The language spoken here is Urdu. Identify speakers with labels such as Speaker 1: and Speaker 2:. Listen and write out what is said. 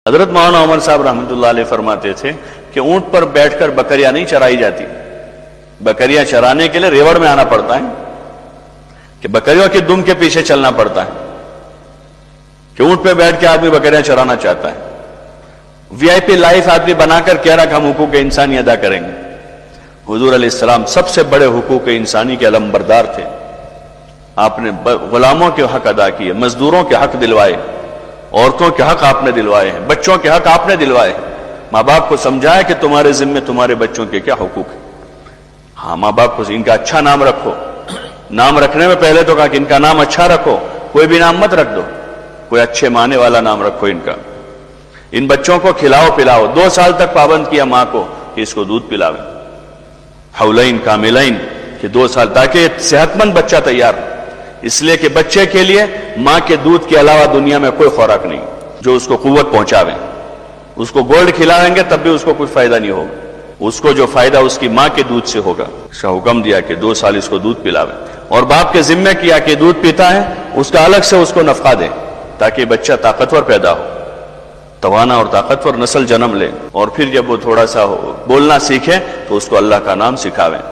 Speaker 1: حضرت مولانا عمر صاحب رحمۃ اللہ علیہ فرماتے تھے کہ اونٹ پر بیٹھ کر بکریاں نہیں چرائی جاتی، بکریاں چرانے کے لیے ریوڑ میں آنا پڑتا ہے، کہ بکریوں کے دم کے پیچھے چلنا پڑتا ہے، کہ اونٹ پہ بیٹھ کے آدمی بکریاں چرانا چاہتا ہے، وی آئی پی لائف آدمی بنا کر کہہ رہا کہ ہم حقوق انسانی ادا کریں گے۔ حضور علیہ السلام سب سے بڑے حقوق انسانی کے علمبردار تھے۔ آپ نے غلاموں کے حق ادا کیے، مزدوروں کے حق دلوائے، عورتوں کے حق آپ نے دلوائے ہیں، بچوں کے حق آپ نے دلوائے ہیں، ماں باپ کو سمجھایا کہ تمہارے ذمے تمہارے بچوں کے کیا حقوق ہیں۔ ہاں، ماں باپ کو ان کا اچھا نام رکھو، نام رکھنے میں پہلے تو کہا کہ ان کا نام اچھا رکھو، کوئی بھی نام مت رکھ دو، کوئی اچھے معنی والا نام رکھو ان کا۔ ان بچوں کو کھلاؤ پلاؤ، 2 سال تک پابند کیا ماں کو کہ اس کو دودھ پلاوے، حولین کاملین، کہ 2 سال، تاکہ صحت مند بچہ تیار ہو۔ اس لیے کہ بچے کے لیے ماں کے دودھ کے علاوہ دنیا میں کوئی خوراک نہیں جو اس کو قوت پہنچاوے۔ اس کو گولڈ کھلائیں گے تب بھی اس کو کوئی فائدہ نہیں ہوگا، اس کو جو فائدہ اس کی ماں کے دودھ سے ہوگا۔ اس کا حکم دیا کہ 2 سال اس کو دودھ پلاوے، اور باپ کے ذمہ کیا کہ دودھ پیتا ہے اس کا الگ سے اس کو نفقہ دے، تاکہ بچہ طاقتور پیدا ہو، توانا اور طاقتور نسل جنم لے، اور پھر جب وہ تھوڑا سا بولنا سیکھے تو اس کو اللہ کا نام سکھاویں۔